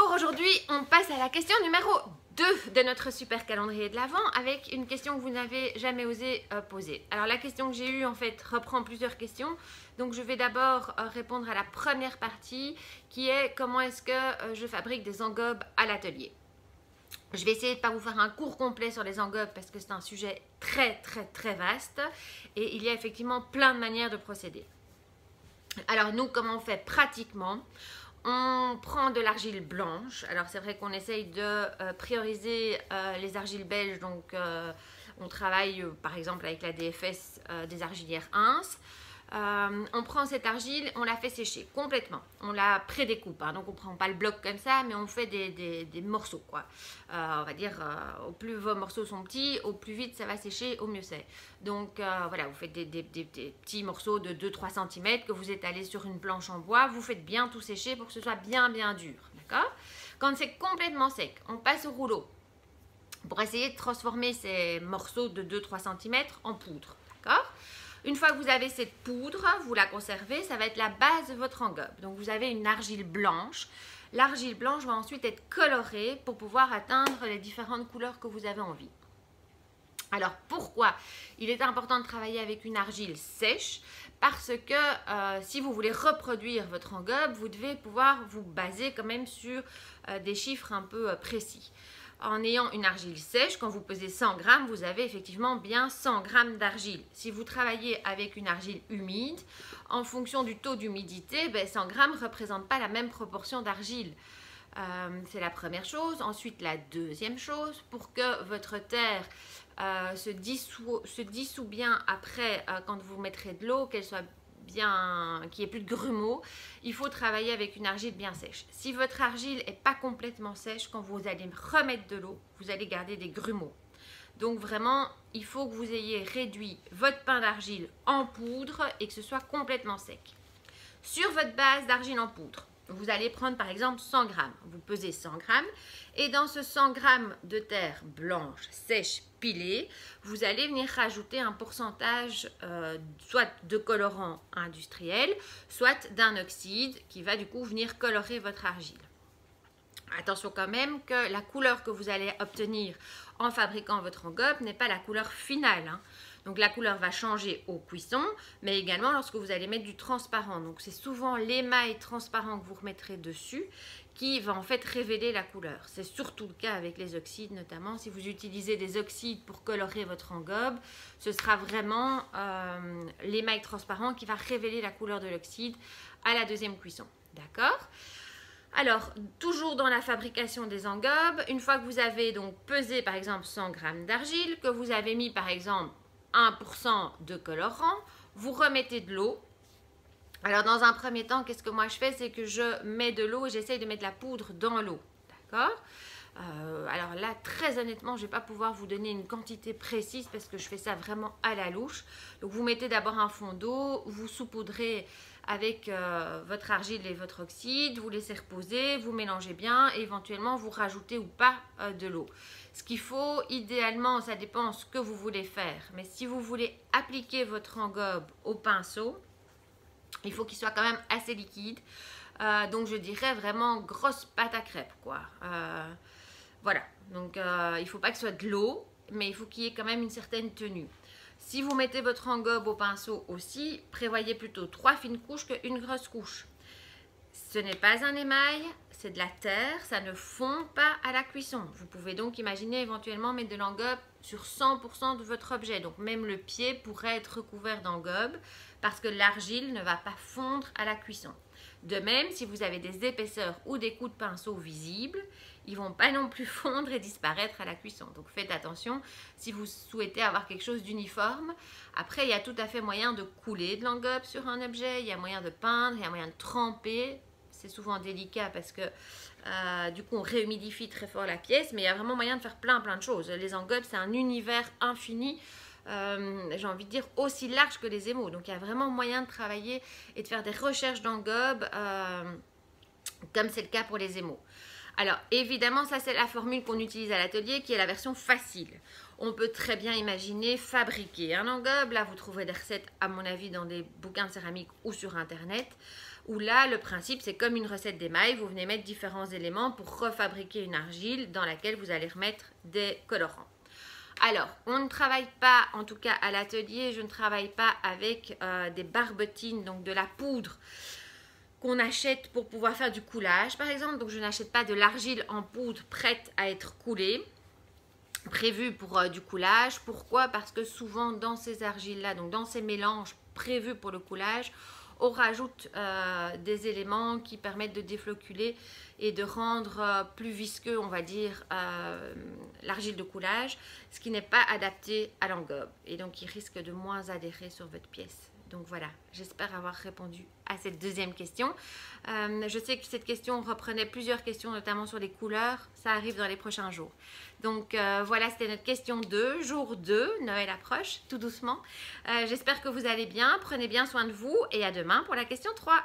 Bonjour, aujourd'hui on passe à la question numéro 2 de notre super calendrier de l'Avent avec une question que vous n'avez jamais osé poser. Alors la question que j'ai eue en fait reprend plusieurs questions, donc je vais d'abord répondre à la première partie qui est comment est-ce que je fabrique des engobes à l'atelier. Je vais essayer de ne pas vous faire un cours complet sur les engobes parce que c'est un sujet très vaste et il y a effectivement plein de manières de procéder. Alors nous, comment on fait pratiquement? On prend de l'argile blanche. Alors c'est vrai qu'on essaye de prioriser les argiles belges. Donc on travaille par exemple avec la DFS des argilières Ins. On prend cette argile, on la fait sécher complètement. On la prédécoupe, hein, donc on ne prend pas le bloc comme ça, mais on fait des morceaux, quoi. On va dire, au plus vos morceaux sont petits, au plus vite ça va sécher, au mieux c'est. Donc voilà, vous faites des petits morceaux de 2-3 cm que vous étalez sur une planche en bois. Vous faites bien tout sécher pour que ce soit bien dur, d'accord? Quand c'est complètement sec, on passe au rouleau pour essayer de transformer ces morceaux de 2-3 cm en poudre, d'accord? Une fois que vous avez cette poudre, vous la conservez, ça va être la base de votre engobe. Donc vous avez une argile blanche. L'argile blanche va ensuite être colorée pour pouvoir atteindre les différentes couleurs que vous avez envie. Alors pourquoi il est important de travailler avec une argile sèche? Parce que si vous voulez reproduire votre engobe, vous devez pouvoir vous baser quand même sur des chiffres un peu précis. En ayant une argile sèche, quand vous pesez 100 grammes, vous avez effectivement bien 100 grammes d'argile. Si vous travaillez avec une argile humide, en fonction du taux d'humidité, 100 grammes ne représente pas la même proportion d'argile. C'est la première chose. Ensuite, la deuxième chose, pour que votre terre se dissout bien après, quand vous mettrez de l'eau, qu'elle soit bien, qu'il n'y ait plus de grumeaux, il faut travailler avec une argile bien sèche. Si votre argile n'est pas complètement sèche, quand vous allez remettre de l'eau, vous allez garder des grumeaux. Donc vraiment, il faut que vous ayez réduit votre pain d'argile en poudre et que ce soit complètement sec. Sur votre base d'argile en poudre, vous allez prendre par exemple 100 grammes. Vous pesez 100 grammes et dans ce 100 grammes de terre blanche, sèche, pilée, vous allez venir rajouter un pourcentage soit de colorant industriel, soit d'un oxyde qui va du coup venir colorer votre argile. Attention quand même que la couleur que vous allez obtenir en fabriquant votre engobe n'est pas la couleur finale, hein. Donc la couleur va changer au cuisson, mais également lorsque vous allez mettre du transparent. Donc c'est souvent l'émail transparent que vous remettrez dessus qui va en fait révéler la couleur. C'est surtout le cas avec les oxydes notamment. Si vous utilisez des oxydes pour colorer votre engobe, ce sera vraiment l'émail transparent qui va révéler la couleur de l'oxyde à la deuxième cuisson. D'accord ? Alors, toujours dans la fabrication des engobes, une fois que vous avez donc pesé par exemple 100 g d'argile, que vous avez mis par exemple 1% de colorant, vous remettez de l'eau. Alors dans un premier temps, qu'est-ce que moi je fais? C'est que je mets de l'eau et j'essaye de mettre la poudre dans l'eau. D'accord? Alors là, très honnêtement, je ne vais pas pouvoir vous donner une quantité précise parce que je fais ça vraiment à la louche. Donc vous mettez d'abord un fond d'eau, vous saupoudrez avec votre argile et votre oxyde, vous laissez reposer, vous mélangez bien et éventuellement vous rajoutez ou pas de l'eau. Ce qu'il faut, idéalement, ça dépend ce que vous voulez faire. Mais si vous voulez appliquer votre engobe au pinceau, il faut qu'il soit quand même assez liquide. Donc je dirais vraiment grosse pâte à crêpes, quoi. Voilà, donc il ne faut pas que ce soit de l'eau, mais il faut qu'il y ait quand même une certaine tenue. Si vous mettez votre engobe au pinceau aussi, prévoyez plutôt 3 fines couches qu'une grosse couche. Ce n'est pas un émail, c'est de la terre, ça ne fond pas à la cuisson. Vous pouvez donc imaginer éventuellement mettre de l'engobe sur 100% de votre objet. Donc même le pied pourrait être recouvert d'engobe parce que l'argile ne va pas fondre à la cuisson. De même, si vous avez des épaisseurs ou des coups de pinceau visibles, ils ne vont pas non plus fondre et disparaître à la cuisson. Donc faites attention si vous souhaitez avoir quelque chose d'uniforme. Après, il y a tout à fait moyen de couler de l'engobe sur un objet, il y a moyen de peindre, il y a moyen de tremper. C'est souvent délicat parce que du coup on réhumidifie très fort la pièce, mais il y a vraiment moyen de faire plein de choses. Les engobes, c'est un univers infini. J'ai envie de dire aussi large que les émaux, donc il y a vraiment moyen de travailler et de faire des recherches d'engobes comme c'est le cas pour les émaux. Alors évidemment, ça c'est la formule qu'on utilise à l'atelier qui est la version facile. On peut très bien imaginer fabriquer un engobe. Là vous trouverez des recettes à mon avis dans des bouquins de céramique ou sur internet. où là, le principe, c'est comme une recette d'émail, vous venez mettre différents éléments pour refabriquer une argile dans laquelle vous allez remettre des colorants. Alors, on ne travaille pas, en tout cas à l'atelier, je ne travaille pas avec des barbotines, donc de la poudre qu'on achète pour pouvoir faire du coulage, par exemple. Donc, je n'achète pas de l'argile en poudre prête à être coulée, prévue pour du coulage. Pourquoi? Parce que souvent, dans ces argiles-là, donc dans ces mélanges prévus pour le coulage, on rajoute des éléments qui permettent de défloculer et de rendre plus visqueux, on va dire, l'argile de coulage, ce qui n'est pas adapté à l'engobe. Et donc, il risque de moins adhérer sur votre pièce. Donc voilà, j'espère avoir répondu à cette deuxième question. Je sais que cette question reprenait plusieurs questions, notamment sur les couleurs. Ça arrive dans les prochains jours. Donc voilà, c'était notre question 2, jour 2, Noël approche, tout doucement. J'espère que vous allez bien, prenez bien soin de vous et à demain pour la question 3.